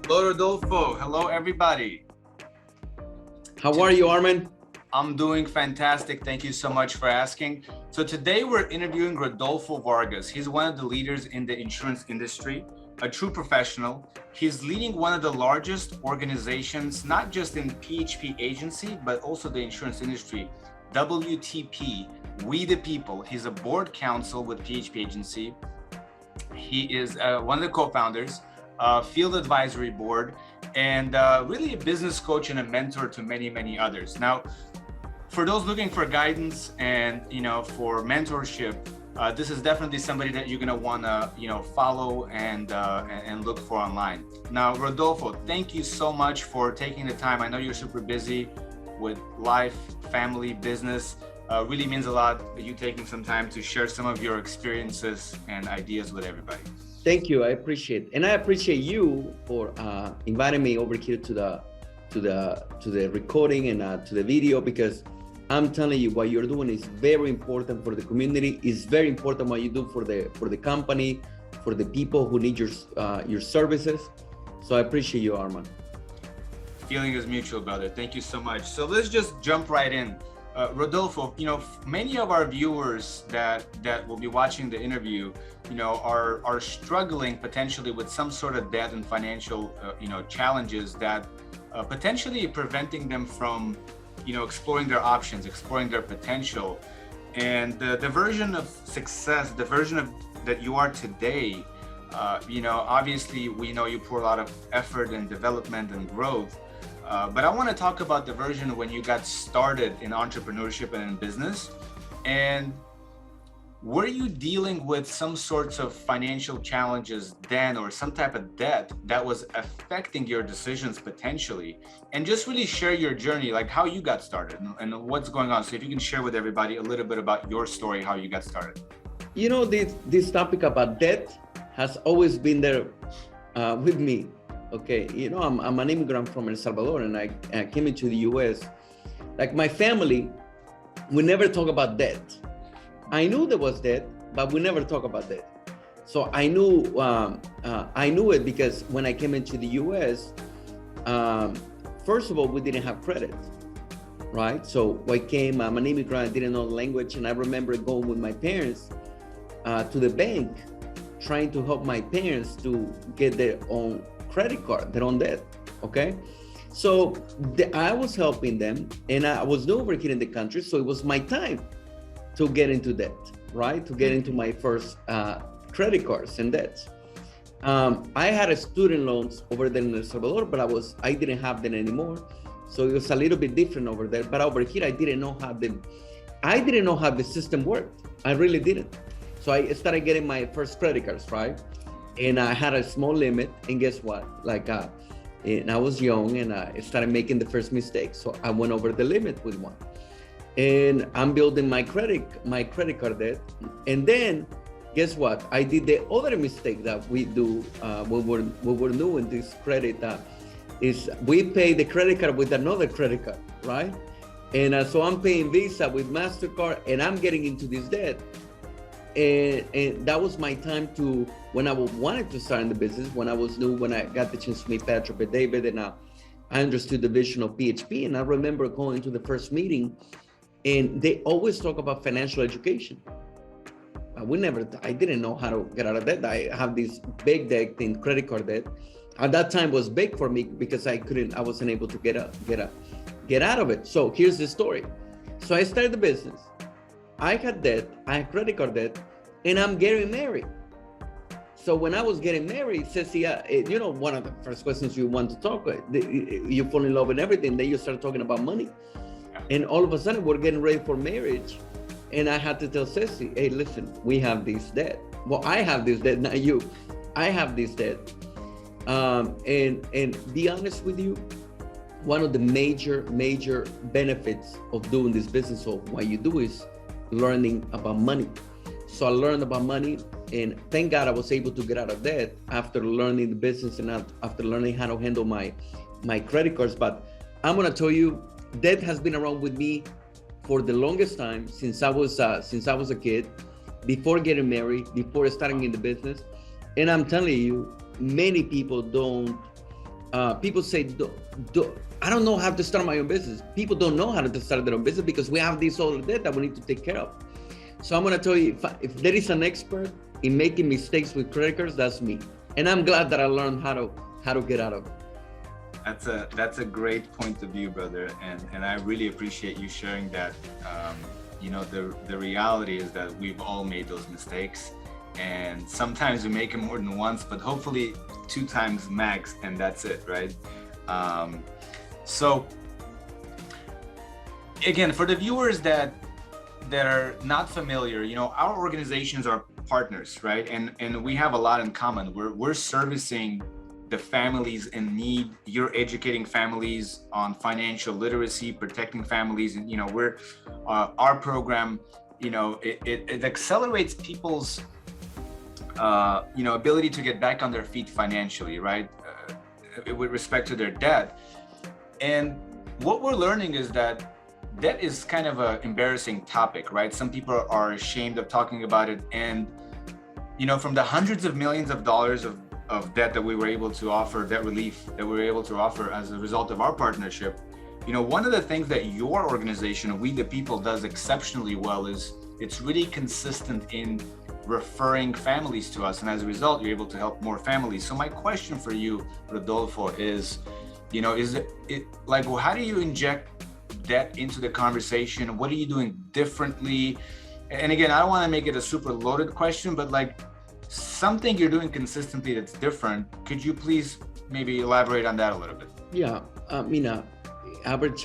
Hello, Rodolfo. Hello, everybody. How are you, Armin? I'm doing fantastic. Thank you so much for asking. So today we're interviewing Rodolfo Vargas. He's one of the leaders in the insurance industry, a true professional. He's leading one of the largest organizations, not just in PHP agency, but also the insurance industry, WTP, We the People. He's a board counsel with PHP agency. He is one of the co-founders, field advisory board, and really a business coach and a mentor to many, many others. Now, for those looking for guidance and for mentorship, this is definitely somebody that you're gonna wanna follow and look for online. Now, Rodolfo, thank you so much for taking the time. I know you're super busy with life, family, business. Really means a lot you taking some time to share some of your experiences and ideas with everybody. Thank you. I appreciate, and I appreciate you for inviting me over here to the recording and to the video, because I'm telling you what you're doing is very important for the community. It's very important what you do for the company, for the people who need your services. So I appreciate you, Arman. Feeling is mutual, brother. Thank you so much. So let's just jump right in. Rodolfo, many of our viewers that will be watching the interview, are struggling potentially with some sort of debt and financial, challenges that potentially preventing them from, exploring their options, exploring their potential. And the version of success, the version of that you are today, obviously we know you pour a lot of effort and development and growth. But I want to talk about the version when you got started in entrepreneurship and in business. And were you dealing with some sorts of financial challenges then, or some type of debt that was affecting your decisions potentially? And just really share your journey, like how you got started and what's going on. So if you can share with everybody a little bit about your story, how you got started. This topic about debt has always been there with me. Okay, I'm an immigrant from El Salvador, and I came into the U.S. Like my family, we never talk about debt. I knew there was debt, but we never talk about debt. So I knew it because when I came into the U.S., first of all, we didn't have credit, right? So I came, I'm an immigrant, I didn't know the language, and I remember going with my parents to the bank, trying to help my parents to get their own credit card, their own debt. Okay, so I was helping them, and I was new over here in the country, so it was my time to get into debt, right? To get into my first credit cards and debts. I had a student loans over there in El Salvador, but I didn't have them anymore, so it was a little bit different over there. But over here, I didn't know how the system worked. I really didn't. So I started getting my first credit cards, right? And I had a small limit, and guess what? And I was young, and I started making the first mistake. So I went over the limit with one, and I'm building my credit card debt. And then, guess what? I did the other mistake that we do when we're new in this credit. Is we pay the credit card with another credit card, right? And so I'm paying Visa with MasterCard, and I'm getting into this debt. And that was my time to, when I wanted to start in the business, when I was new, when I got the chance to meet Patrick and David, and I understood the vision of PHP. And I remember going to the first meeting, and they always talk about financial education. I didn't know how to get out of debt. I have this big debt in credit card debt. At that time was big for me because I wasn't able to get out of it. So here's the story. So I started the business. I had debt, I had credit card debt, and I'm getting married. So when I was getting married, Ceci, one of the first questions you want to talk with, you fall in love and everything, then you start talking about money. And all of a sudden we're getting ready for marriage. And I had to tell Ceci, hey, listen, we have this debt. Well, I have this debt, not you. I have this debt. And be honest with you, one of the major benefits of doing this business, or what you do, is learning about money. So I learned about money, and thank God I was able to get out of debt after learning the business and after learning how to handle my credit cards. But I'm gonna tell you, debt has been around with me for the longest time, since I was a kid, before getting married, before starting in the business. And I'm telling you, many people don't People say, I don't know how to start my own business. People don't know how to start their own business because we have this other debt that we need to take care of. So I'm gonna tell you, if there is an expert in making mistakes with credit cards, that's me. And I'm glad that I learned how to get out of it. That's a great point of view, brother, and I really appreciate you sharing that. You know, the reality is that we've all made those mistakes, and sometimes we make them more than once, but hopefully 2 times max, and that's it, right? So again, for the viewers that are not familiar, you know, our organizations are partners, right? And we have a lot in common. We're servicing the families in need. You're educating families on financial literacy, protecting families, and you know, we're our program, you know, it accelerates people's you know, ability to get back on their feet financially, right? With respect to their debt. And what we're learning is that debt is kind of an embarrassing topic, right? Some people are ashamed of talking about it. And, you know, from the hundreds of millions of dollars of debt that we were able to offer, debt relief that we were able to offer as a result of our partnership, you know, one of the things that your organization, We the People, does exceptionally well is it's really consistent in referring families to us. And as a result, you're able to help more families. So my question for you, Rodolfo, is, you know, is it like, well, how do you inject debt into the conversation? What are you doing differently? And again, I don't want to make it a super loaded question, but like something you're doing consistently that's different. Could you please maybe elaborate on that a little bit? Yeah, Mina, average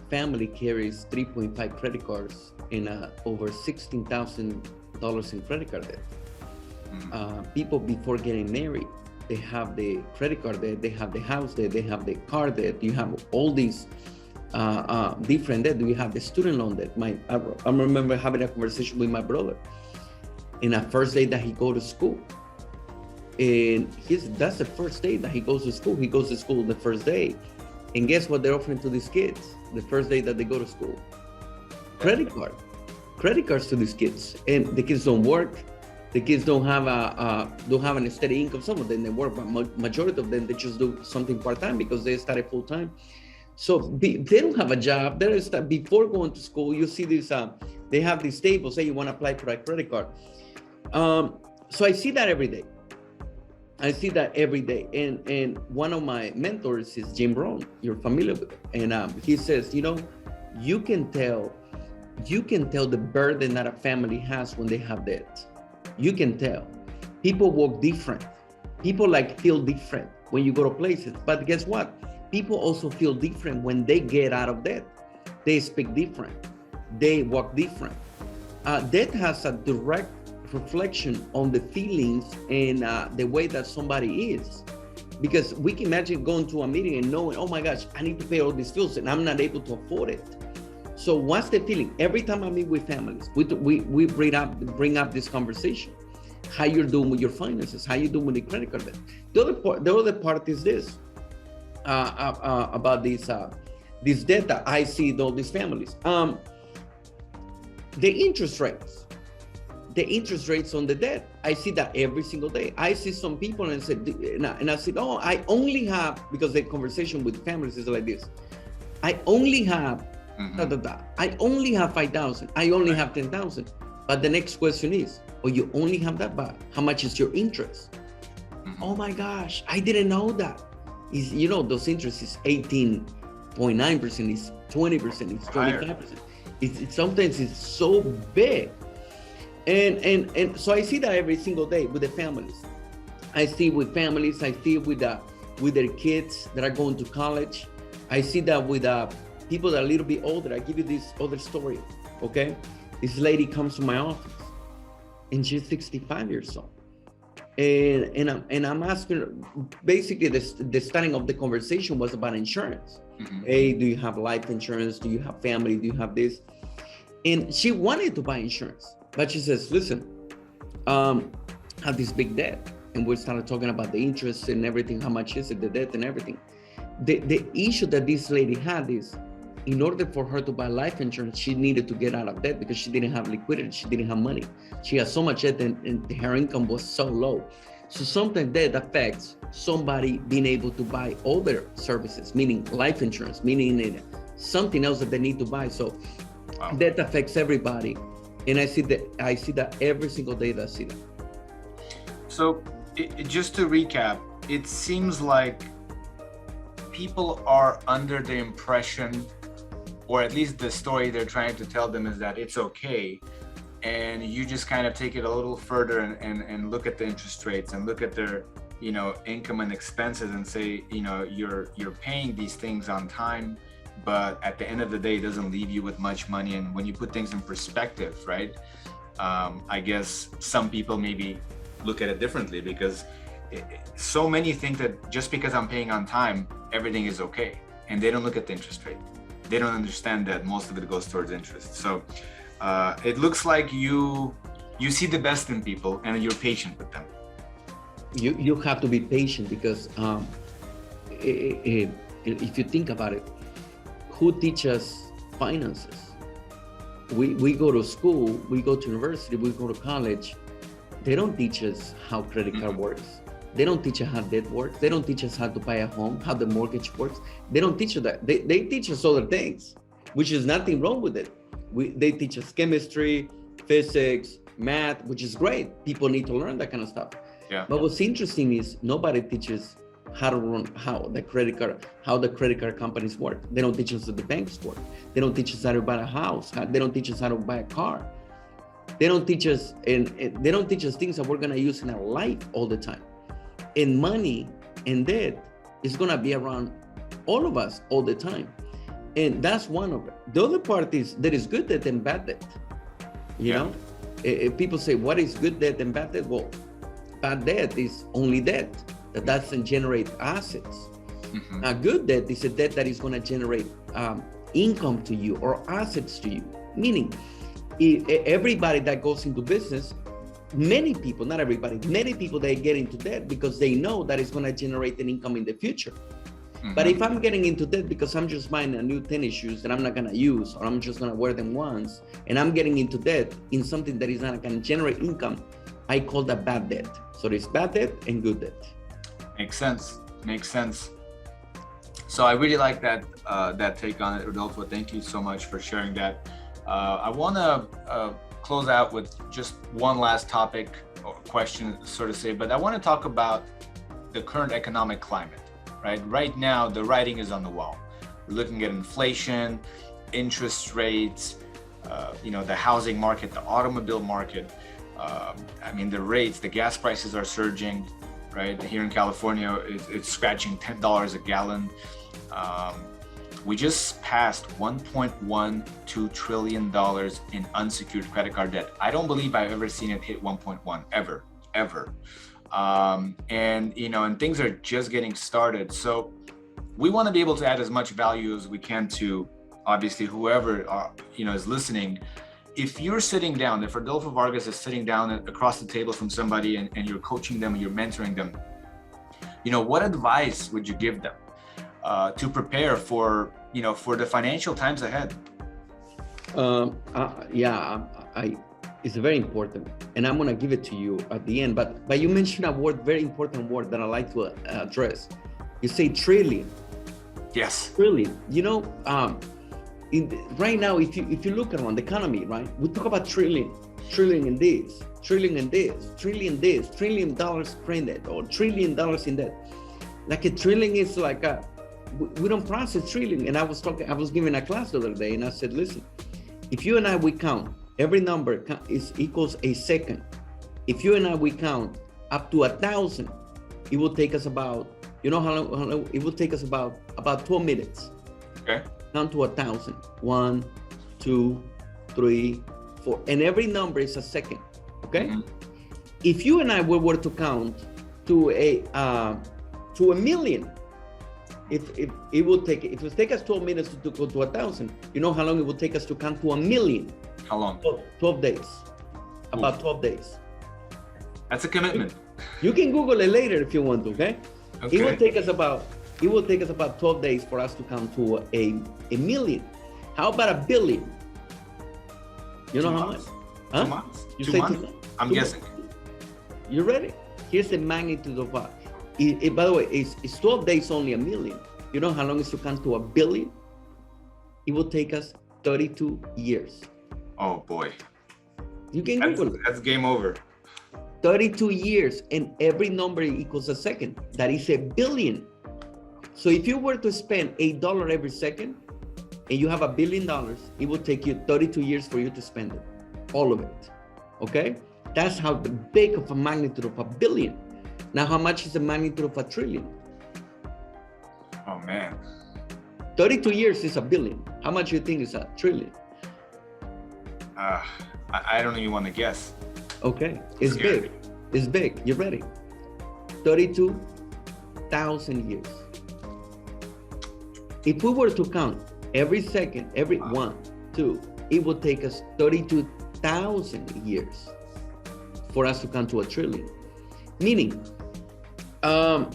family carries 3.5 credit cards and over $16,000 in credit card debt. People before getting married, they have the credit card debt, they have the house debt, they have the car debt. You have all these different debt. You have the student loan debt. I remember having a conversation with my brother in the first day that he go to school. And that's the first day that he goes to school. He goes to school the first day. And guess what they're offering to these kids the first day that they go to school? Credit cards to these kids. And the kids don't work. The kids don't have a steady income. Some of them they work, but majority of them they just do something part-time because they started full-time. So they don't have a job. Before going to school, you see this. They have these tables. Say you want to apply for a credit card. So I see that every day. And one of my mentors is Jim Brown. You're familiar with it. And he says, you know, you can tell the burden that a family has when they have debt. You can tell. People walk different. People feel different when you go to places. But guess what? People also feel different when they get out of debt. They speak different. They walk different. Debt has a direct reflection on the feelings and the way that somebody is. Because we can imagine going to a meeting and knowing, oh my gosh, I need to pay all these bills and I'm not able to afford it. So what's the feeling? Every time I meet with families, we bring up this conversation. How you're doing with your finances? How you doing with the credit card debt? The other part is this. About this debt that I see in all these families. The interest rates on the debt, I see that every single day. I see some people and I said, oh, I only have, because the conversation with families is like this. I only have, I only have 5,000. I only have 10,000. But the next question is, oh, you only have that, but how much is your interest? Oh my gosh, I didn't know that. Is, you know, those interests is 18.9%, is 20%, it's 25%. It's sometimes it's so big. And so I see that every single day with the families. I see with families, I see with their kids that are going to college. I see that with people that are a little bit older. I give you this other story, okay? This lady comes to my office and she's 65 years old. And I'm asking her, basically the starting of the conversation was about insurance. Hey, do you have life insurance? Do you have family? Do you have this? And she wanted to buy insurance, but she says, listen, I have this big debt. And we started talking about the interest and everything, how much is it, the debt and everything. The issue that this lady had is, in order for her to buy life insurance, she needed to get out of debt because she didn't have liquidity. She didn't have money. She had so much debt and her income was so low. So sometimes that affects somebody being able to buy other services, meaning life insurance, meaning something else that they need to buy. So Wow. that affects everybody. And I see that every single day that I see that. So just to recap, it seems like people are under the impression, or at least the story they're trying to tell them is that it's okay. And you just kind of take it a little further and look at the interest rates and look at their, you know, income and expenses and say, you know, you're paying these things on time, but at the end of the day, it doesn't leave you with much money. And when you put things in perspective, right? I guess some people maybe look at it differently, because so many think that just because I'm paying on time, everything is okay. And they don't look at the interest rate. They don't understand that most of it goes towards interest. So it looks like you see the best in people and you're patient with them. You have to be patient, because if you think about it, who teaches finances? We go to school, we go to university, we go to college. They don't teach us how credit card works. They don't teach us how debt works. They don't teach us how to buy a home, how the mortgage works. They don't teach us that. They teach us other things, which is nothing wrong with it. They teach us chemistry, physics, math, which is great. People need to learn that kind of stuff. Yeah. But what's interesting is nobody teaches how the credit card companies work. They don't teach us how the banks work. They don't teach us how to buy a house. They don't teach us how to buy a car. They don't teach us, and they don't teach us things that we're gonna use in our life all the time. And money and debt is gonna be around all of us all the time. And that's one of it. The other part is there is good debt and bad debt. You know, if people say, what is good debt and bad debt? Well, bad debt is only debt that doesn't generate assets. Mm-hmm. A good debt is a debt that is going to generate income to you or assets to you. Meaning, everybody that goes into business, many people, not everybody, many people, they get into debt because they know that it's going to generate an income in the future. Mm-hmm. But if I'm getting into debt because I'm just buying a new tennis shoes that I'm not going to use, or I'm just going to wear them once, and I'm getting into debt in something that is not going to generate income, I call that bad debt. So there's bad debt and good debt. Makes sense. So I really like that take on it, Rodolfo. Thank you so much for sharing that. I want to close out with just one last topic or question, so to say, but I want to talk about the current economic climate. Right now, the writing is on the wall. We're looking at inflation, interest rates, the housing market, the automobile market. The rates, the gas prices are surging, right? Here in California, it's scratching $10 a gallon. We just passed $1.12 trillion in unsecured credit card debt. I don't believe I've ever seen it hit 1.1 ever. And things are just getting started. So we want to be able to add as much value as we can to, obviously, whoever is listening. If you're sitting down, if Rodolfo Vargas is sitting down across the table from somebody and you're coaching them, and you're mentoring them, what advice would you give them to prepare for the financial times ahead? It's very important, and I'm gonna give it to you at the end. But you mentioned a very important word that I like to address. You say trillion. Yes. Trillion. Right now, if you look around the economy, right, we talk about trillion in this, trillion in this, $1 trillion printed, or $1 trillion in debt. Like a trillion is like we don't process trillion. And I was giving a class the other day, and I said, listen, if you and I, we count, every number equals a second. If you and I, we count up to 1,000, it will take us about, how long it will take us about 12 minutes. Okay. Count to 1,000. 1, 2, 3, 4, and every number is a second. Okay. Mm-hmm. If you and I were to count to a million, if it will take us 12 minutes to go to 1,000, you know how long it will take us to count to 1,000,000? How long? 12 days. About 12 days. That's a commitment. You can Google it later if you want to. Okay. It will take us about 12 days for us to come to a million. How about a billion? You know how much? Huh? 2 months? You 2 say months? 2 months? I'm guessing. You ready? Here's the magnitude of by the way, it's 12 days only a million. You know how long it's to come to a billion? It will take us 32 years. Oh boy. You can Google it. That's game over. 32 years, and every number equals a second. That is a billion. So if you were to spend $8 every second, and you have $1 billion, it will take you 32 years for you to spend it, all of it. Okay? That's how big of a magnitude of a billion. Now, how much is the magnitude of a trillion? Oh man. 32 years is a billion. How much do you think is a trillion? I don't even want to guess. Okay, it's big. It's big. You ready? 32,000 years. If we were to count every second, every 1, 2, it would take us 32,000 years for us to come to a trillion. Meaning, a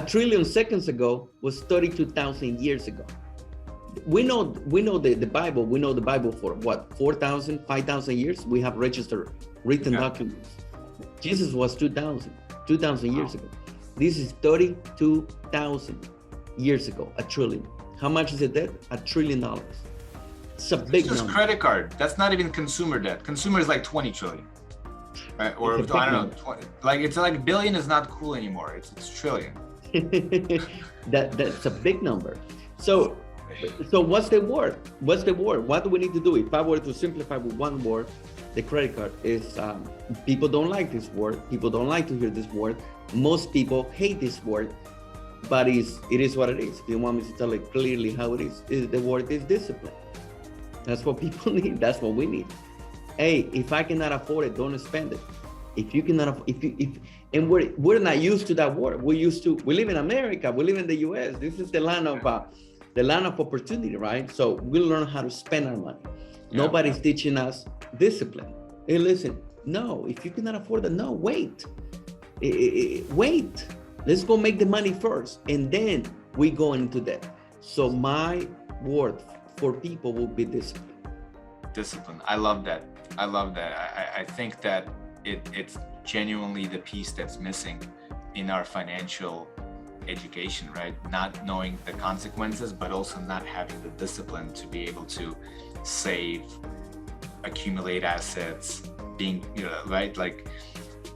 trillion seconds ago was 32,000 years ago. We know the Bible. We know the Bible for what, 4,000, 5,000 years. We have registered written documents. Jesus was 2,000 years ago. This is 32,000 years ago, a trillion. How much is the debt? $1 trillion. It's a big number. Credit card. That's not even consumer debt. Consumer is like 20 trillion. Right? Or I don't know. 20, it's like billion is not cool anymore. It's trillion. That's a big number. So what's the word? What's the word? What do we need to do? If I were to simplify with one word, the credit card is, people don't like this word. People don't like to hear this word. Most people hate this word, but it is what it is. If you want me to tell it clearly how it is, the word is discipline. That's what people need. That's what we need. Hey, if I cannot afford it, don't spend it. If you cannot, and we're not used to that word. We live in America. We live in the U.S. This is the land of opportunity, right? So we learn how to spend our money. Yeah. Nobody's teaching us discipline. Hey, listen, no, if you cannot afford it, no, wait. Wait. Let's go make the money first, and then we go into debt. So my word for people will be discipline. Discipline. I love that. I think that it's genuinely the piece that's missing in our financial education, right? Not knowing the consequences, but also not having the discipline to be able to save, accumulate assets, being, right? Like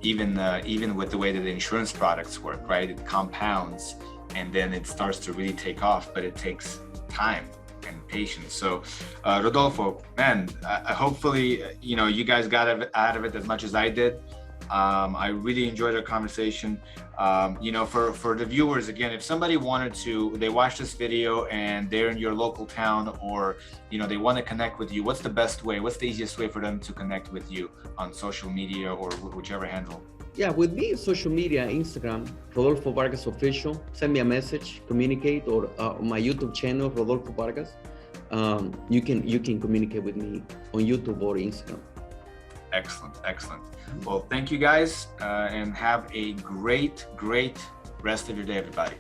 even with the way that the insurance products work, right? It compounds and then it starts to really take off, but it takes time and patience. So Rodolfo, man, hopefully, you guys got out of it as much as I did. I really enjoyed our conversation. For the viewers, again, if somebody wanted to, they watch this video and they're in your local town, or, they want to connect with you, what's the best way? What's the easiest way for them to connect with you on social media or whichever handle? Yeah, with me, social media, Instagram, Rodolfo Vargas Official. Send me a message, communicate, or on my YouTube channel, Rodolfo Vargas. You can communicate with me on YouTube or Instagram. Excellent. Well, thank you guys, and have a great rest of your day, everybody.